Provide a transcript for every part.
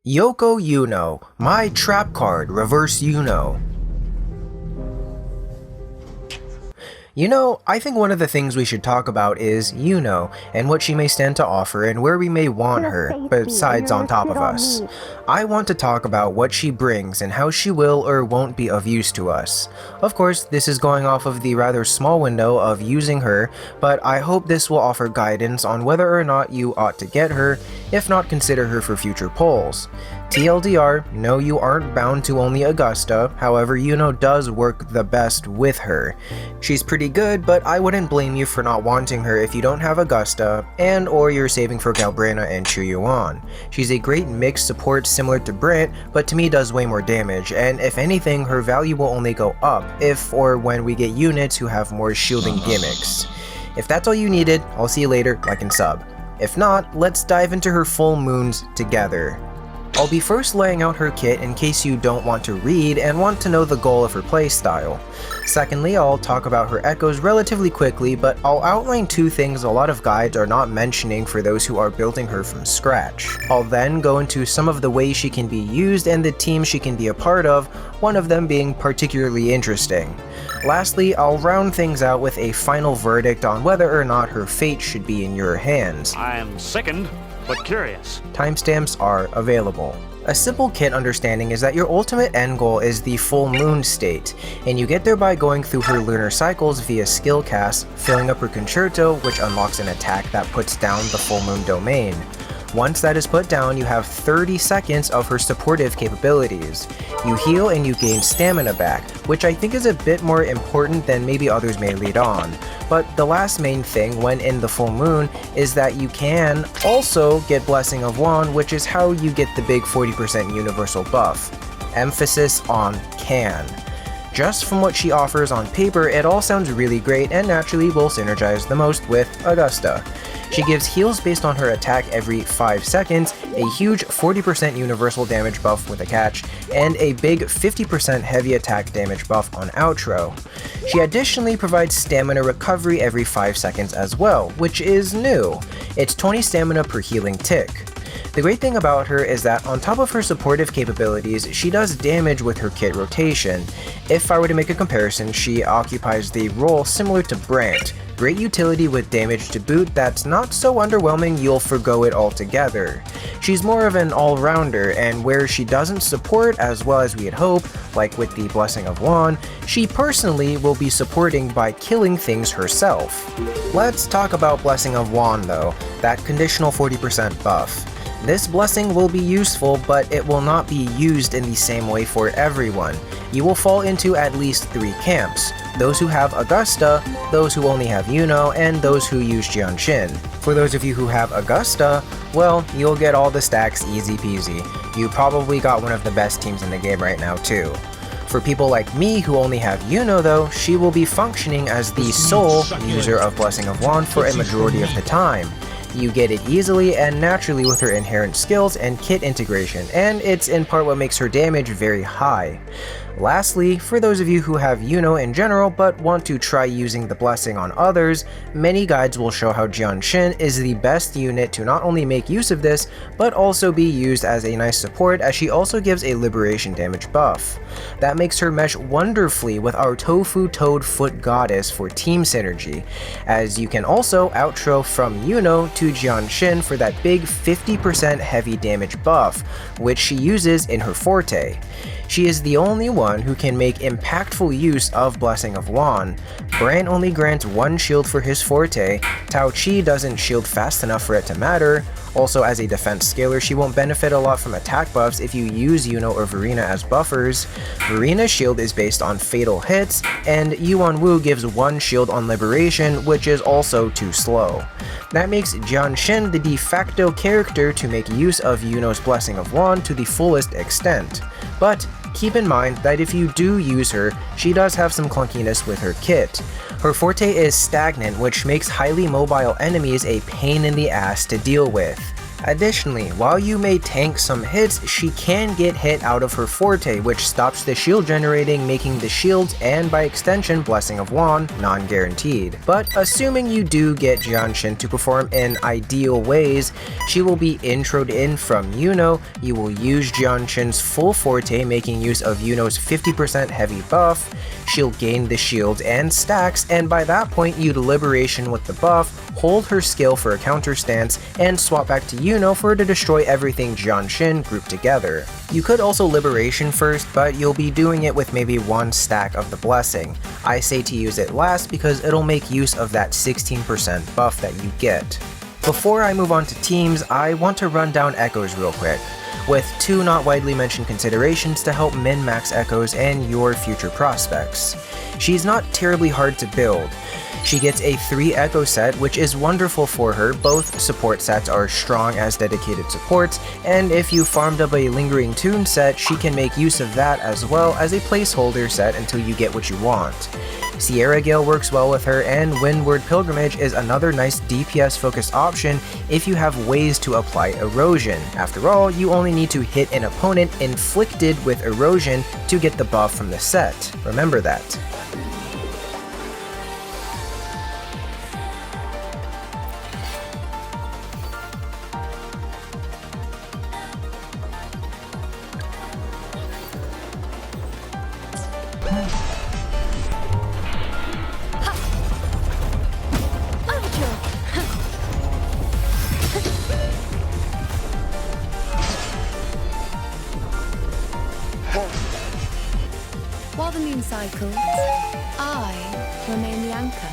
Yoko Iuno, my trap card, reverse Iuno. I think one of the things we should talk about is Iuno, and what she may stand to offer and where we may want her, besides on top of us. I want to talk about what she brings and how she will or won't be of use to us. Of course, this is going off of the rather small window of using her, but I hope this will offer guidance on whether or not you ought to get her, if not consider her for future polls. TLDR, no, you aren't bound to only Augusta, however Iuno does work the best with her. She's pretty good, but I wouldn't blame you for not wanting her if you don't have Augusta, and or you're saving for Galbrina and Chuyuan. She's a great mixed support similar to Brent, but to me does way more damage, and if anything, her value will only go up if or when we get units who have more shielding gimmicks. If that's all you needed, I'll see you later, like and sub. If not, let's dive into her full moons together. I'll be first laying out her kit in case you don't want to read and want to know the goal of her playstyle. Secondly, I'll talk about her echoes relatively quickly, but I'll outline two things a lot of guides are not mentioning for those who are building her from scratch. I'll then go into some of the ways she can be used and the teams she can be a part of, one of them being particularly interesting. Lastly, I'll round things out with a final verdict on whether or not her fate should be in your hands. I am sickened, but curious. Timestamps are available. A simple kit understanding is that your ultimate end goal is the full moon state, and you get there by going through her lunar cycles via skill cast, filling up her concerto, which unlocks an attack that puts down the full moon domain. Once that is put down, you have 30 seconds of her supportive capabilities. You heal and you gain stamina back, which I think is a bit more important than maybe others may lead on. But the last main thing when in the full moon is that you can also get Blessing of Wand, which is how you get the big 40% universal buff. Emphasis on can. Just from what she offers on paper, it all sounds really great and naturally will synergize the most with Augusta. She gives heals based on her attack every 5 seconds, a huge 40% universal damage buff with a catch, and a big 50% heavy attack damage buff on outro. She additionally provides stamina recovery every 5 seconds as well, which is new. It's 20 stamina per healing tick. The great thing about her is that on top of her supportive capabilities, she does damage with her kit rotation. If I were to make a comparison, she occupies the role similar to Brant. Great utility with damage to boot that's not so underwhelming you'll forgo it altogether. She's more of an all-rounder, and where she doesn't support as well as we'd hope, like with the Blessing of Wand, she personally will be supporting by killing things herself. Let's talk about Blessing of Wand though, that conditional 40% buff. This blessing will be useful, but it will not be used in the same way for everyone. You will fall into at least 3 camps: those who have Augusta, those who only have Iuno, and those who use Jianshin. For those of you who have Augusta, well, you'll get all the stacks easy peasy. You probably got one of the best teams in the game right now too. For people like me who only have Iuno though, she will be functioning as the sole user of Blessing of Wand for a majority of the time. You get it easily and naturally with her inherent skills and kit integration, and it's in part what makes her damage very high. Lastly, for those of you who have Iuno in general but want to try using the blessing on others, many guides will show how Jianshin is the best unit to not only make use of this, but also be used as a nice support as she also gives a liberation damage buff. That makes her mesh wonderfully with our Tofu Toad Foot Goddess for team synergy, as you can also outro from Iuno to Jianshin for that big 50% heavy damage buff, which she uses in her forte. She is the only one who can make impactful use of Blessing of Wand. Brant only grants 1 shield for his forte, Tao Chi doesn't shield fast enough for it to matter. Also, as a defense scaler, she won't benefit a lot from attack buffs if you use Iuno or Verena as buffers. Verena's shield is based on fatal hits, and Yuan Wu gives 1 shield on liberation, which is also too slow. That makes Jianshin the de facto character to make use of Iuno's Blessing of Wand to the fullest extent. But keep in mind that if you do use her, she does have some clunkiness with her kit. Her forte is stagnant, which makes highly mobile enemies a pain in the ass to deal with. Additionally, while you may tank some hits, she can get hit out of her forte, which stops the shield generating, making the shields and by extension Blessing of Wan non-guaranteed. But assuming you do get Jianshin to perform in ideal ways, she will be introed in from Iuno. You will use Jianshin's full forte, making use of Iuno's 50% heavy buff. She'll gain the shields and stacks, and by that point you'd Liberation with the buff, hold her skill for a counter stance, and swap back to Iuno for her to destroy everything Jianshin grouped together. You could also Liberation first, but you'll be doing it with maybe one stack of the Blessing. I say to use it last because it'll make use of that 16% buff that you get. Before I move on to teams, I want to run down Echoes real quick, with two not widely mentioned considerations to help min-max Echoes and your future prospects. She's not terribly hard to build. She gets a 3 Echo set, which is wonderful for her. Both support sets are strong as dedicated supports, and if you farmed up a Lingering Tune set, she can make use of that as well as a placeholder set until you get what you want. Sierra Gale works well with her, and Windward Pilgrimage is another nice DPS focused option if you have ways to apply Erosion. After all, you only need to hit an opponent inflicted with Erosion to get the buff from the set. Remember that. While the moon cycles, I remain the anchor.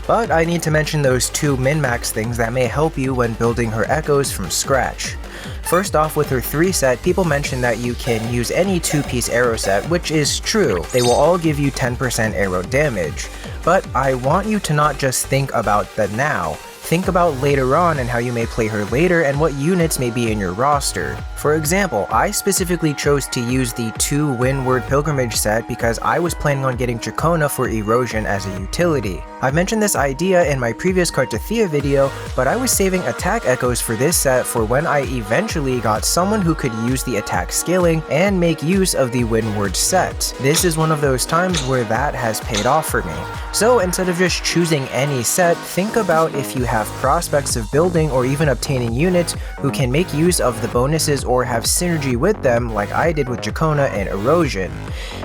But I need to mention those two min-max things that may help you when building her Echoes from scratch. First off, with her 3 set, people mention that you can use any 2-piece arrow set, which is true. They will all give you 10% arrow damage. But I want you to not just think about the now. Think about later on and how you may play her later and what units may be in your roster. For example, I specifically chose to use the 2 Windward Pilgrimage set because I was planning on getting Chacona for Erosion as a utility. I've mentioned this idea in my previous Cartothea video, but I was saving attack echoes for this set for when I eventually got someone who could use the attack scaling and make use of the Windward set. This is one of those times where that has paid off for me. So instead of just choosing any set, think about if you have prospects of building or even obtaining units who can make use of the bonuses or have synergy with them like I did with Chacona and Erosion.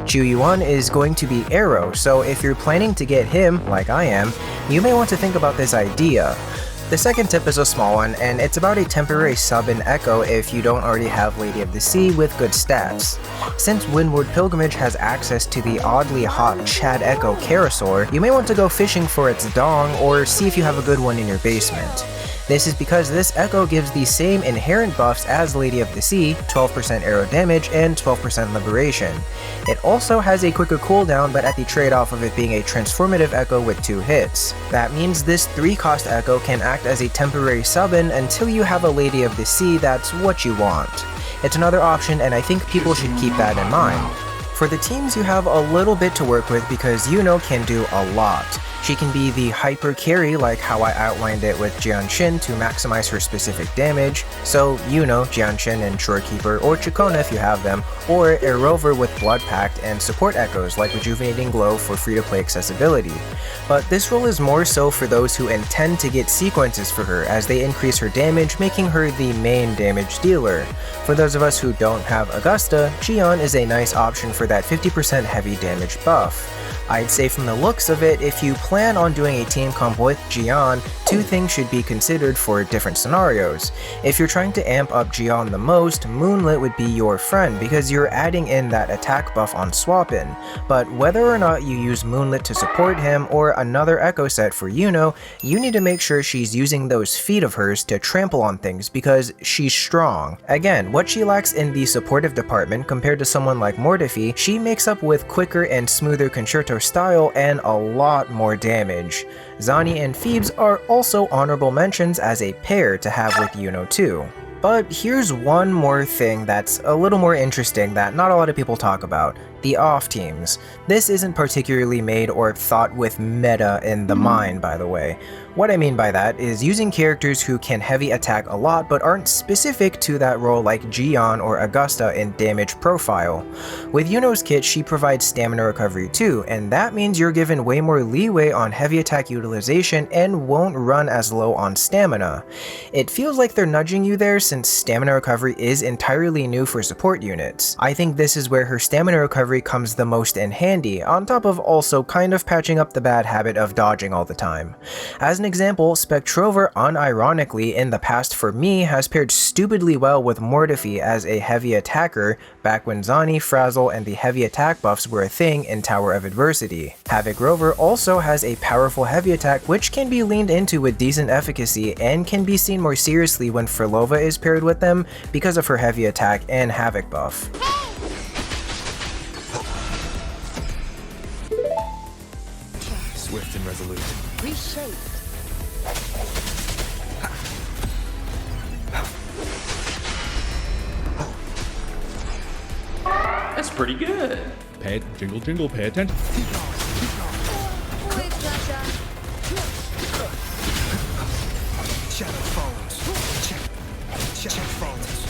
Chuyuan is going to be Arrow, so if you're planning to get him, like I am, you may want to think about this idea. The second tip is a small one, and it's about a temporary sub in Echo if you don't already have Lady of the Sea with good stats. Since Windward Pilgrimage has access to the oddly hot Chad Echo Kerasaur, you may want to go fishing for its dong or see if you have a good one in your basement. This is because this Echo gives the same inherent buffs as Lady of the Sea, 12% arrow damage and 12% liberation. It also has a quicker cooldown, but at the trade-off of it being a transformative Echo with 2 hits. That means this 3-cost Echo can act as a temporary sub-in until you have a Lady of the Sea that's what you want. It's another option, and I think people should keep that in mind. For the teams, you have a little bit to work with because Iuno can do a lot. She can be the hyper carry like how I outlined it with Jianshin to maximize her specific damage, so Iuno, Jianshin, and Shorekeeper, or Chacona if you have them, or a Rover with Blood Pact and support echoes like Rejuvenating Glow for free-to-play accessibility. But this role is more so for those who intend to get sequences for her as they increase her damage, making her the main damage dealer. For those of us who don't have Augusta, Xion is a nice option for that 50% heavy damage buff. I'd say from the looks of it, if you plan on doing a team comp with Xion, 2 things should be considered for different scenarios. If you're trying to amp up Xion the most, Moonlit would be your friend because you're adding in that attack buff on swap-in. But whether or not you use Moonlit to support him or another Echo set for Iuno, you need to make sure she's using those feet of hers to trample on things because she's strong. Again, what she lacks in the supportive department compared to someone like Mortefi, she makes up with quicker and smoother concerto style and a lot more damage. Zani and Phoebes are also honorable mentions as a pair to have with Iuno too. But here's one more thing that's a little more interesting that not a lot of people talk about. The off teams. This isn't particularly made or thought with meta in the mind, by the way. What I mean by that is using characters who can heavy attack a lot but aren't specific to that role like Gion or Augusta in damage profile. With Iuno's kit, she provides stamina recovery too, and that means you're given way more leeway on heavy attack utilization and won't run as low on stamina. It feels like they're nudging you there since stamina recovery is entirely new for support units. I think this is where her stamina recovery comes the most in handy, on top of also kind of patching up the bad habit of dodging all the time. As an example, Rover unironically in the past for me has paired stupidly well with Mortefi as a heavy attacker back when Zani, Frazzle, and the heavy attack buffs were a thing in Tower of Adversity. Rover also has a powerful heavy attack which can be leaned into with decent efficacy and can be seen more seriously when Furlova is paired with them because of her heavy attack and Havoc buff. Swift and resolute. Reshape. That's pretty good. Jingle, jingle, pay attention. Always gotcha. Check phones. Check phones.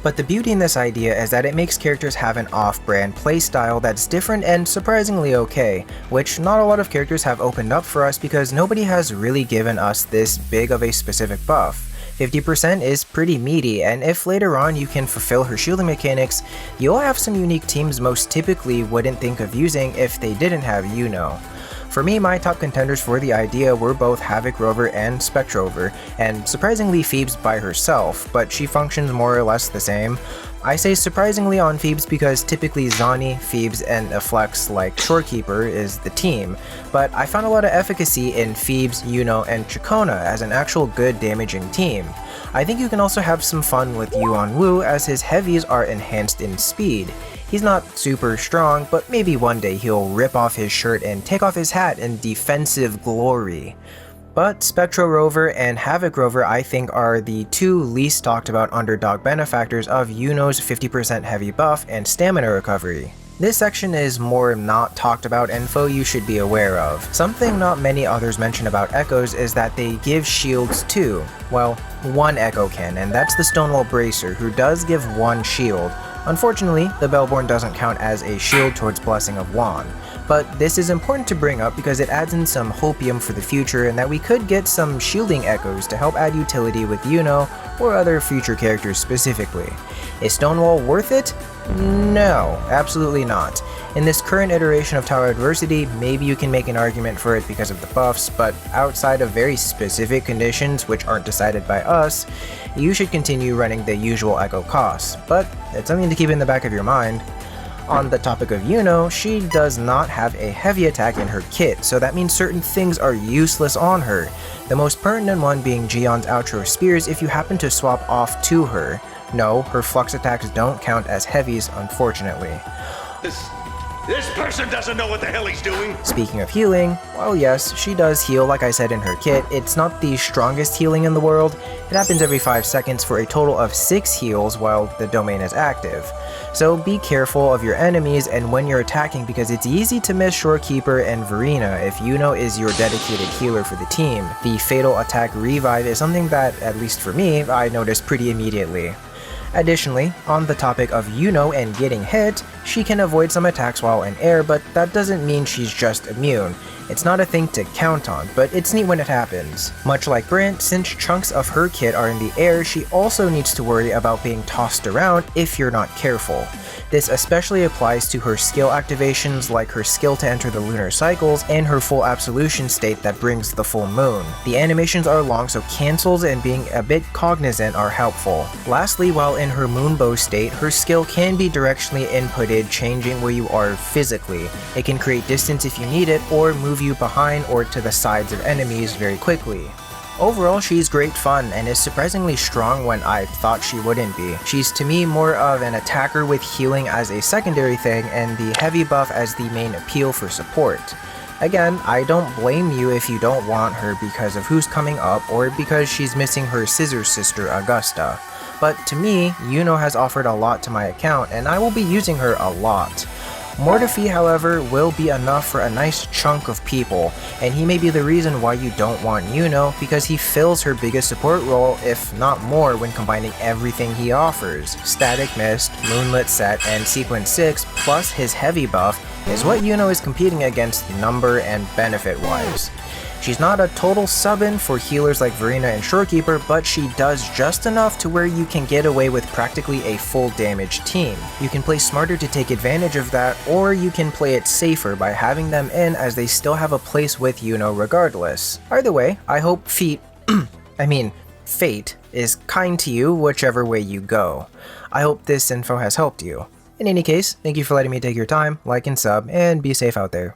But the beauty in this idea is that it makes characters have an off-brand playstyle that's different and surprisingly okay, which not a lot of characters have opened up for us because nobody has really given us this big of a specific buff. 50% is pretty meaty, and if later on you can fulfill her shielding mechanics, you'll have some unique teams most typically wouldn't think of using if they didn't have Iuno. For me, my top contenders for the idea were both Rover and Rover, and surprisingly Phoebes by herself, but she functions more or less the same. I say surprisingly on Phoebes because typically Zani, Phoebes, and a flex like Shorekeeper is the team, but I found a lot of efficacy in Phoebes, Iuno, and Chacona as an actual good damaging team. I think you can also have some fun with Yuan Wu as his heavies are enhanced in speed. He's not super strong, but maybe one day he'll rip off his shirt and take off his hat in defensive glory. But Rover and Rover I think are the two least talked about underdog benefactors of Iuno's 50% heavy buff and stamina recovery. This section is more not talked about info you should be aware of. Something not many others mention about Echoes is that they give shields too. Well, one Echo can, and that's the Stonewall Bracer, who does give one shield. Unfortunately, the Bellborn doesn't count as a shield towards Blessing of Juan. But this is important to bring up because it adds in some hopium for the future and that we could get some shielding echoes to help add utility with Iuno or other future characters specifically. Is Stonewall worth it? No, absolutely not. In this current iteration of Tower Adversity, maybe you can make an argument for it because of the buffs, but outside of very specific conditions which aren't decided by us, you should continue running the usual echo costs, but it's something to keep in the back of your mind. On the topic of Iuno, she does not have a heavy attack in her kit, so that means certain things are useless on her, the most pertinent one being Gion's outro spears if you happen to swap off to her. No, her flux attacks don't count as heavies, unfortunately. This person doesn't know what the hell he's doing. Speaking of healing, while yes, she does heal like I said in her kit, it's not the strongest healing in the world. It happens every 5 seconds for a total of 6 heals while the domain is active. So be careful of your enemies and when you're attacking because it's easy to miss Shorekeeper and Verena if Iuno is your dedicated healer for the team. The Fatal Attack Revive is something that, at least for me, I noticed pretty immediately. Additionally, on the topic of Iuno and getting hit, she can avoid some attacks while in air, but that doesn't mean she's just immune. It's not a thing to count on, but it's neat when it happens. Much like Brent, since chunks of her kit are in the air, she also needs to worry about being tossed around if you're not careful. This especially applies to her skill activations like her skill to enter the lunar cycles and her full absolution state that brings the full moon. The animations are long, so cancels and being a bit cognizant are helpful. Lastly, while in her moonbow state, her skill can be directionally inputted, changing where you are physically. It can create distance if you need it, or move you behind or to the sides of enemies very quickly. Overall, she's great fun and is surprisingly strong when I thought she wouldn't be. She's to me more of an attacker with healing as a secondary thing and the heavy buff as the main appeal for support. Again, I don't blame you if you don't want her because of who's coming up or because she's missing her scissor sister Augusta. But to me, Iuno has offered a lot to my account and I will be using her a lot. Mortefi, however, will be enough for a nice chunk of people, and he may be the reason why you don't want Iuno because he fills her biggest support role, if not more, when combining everything he offers. Static Mist, Moonlit Set, and Sequence 6, plus his heavy buff, is what Iuno is competing against number and benefit-wise. She's not a total sub-in for healers like Verena and Shorekeeper, but she does just enough to where you can get away with practically a full damage team. You can play smarter to take advantage of that, or you can play it safer by having them in as they still have a place with Iuno regardless. Either way, I hope fate is kind to you whichever way you go. I hope this info has helped you. In any case, thank you for letting me take your time, like and sub, and be safe out there.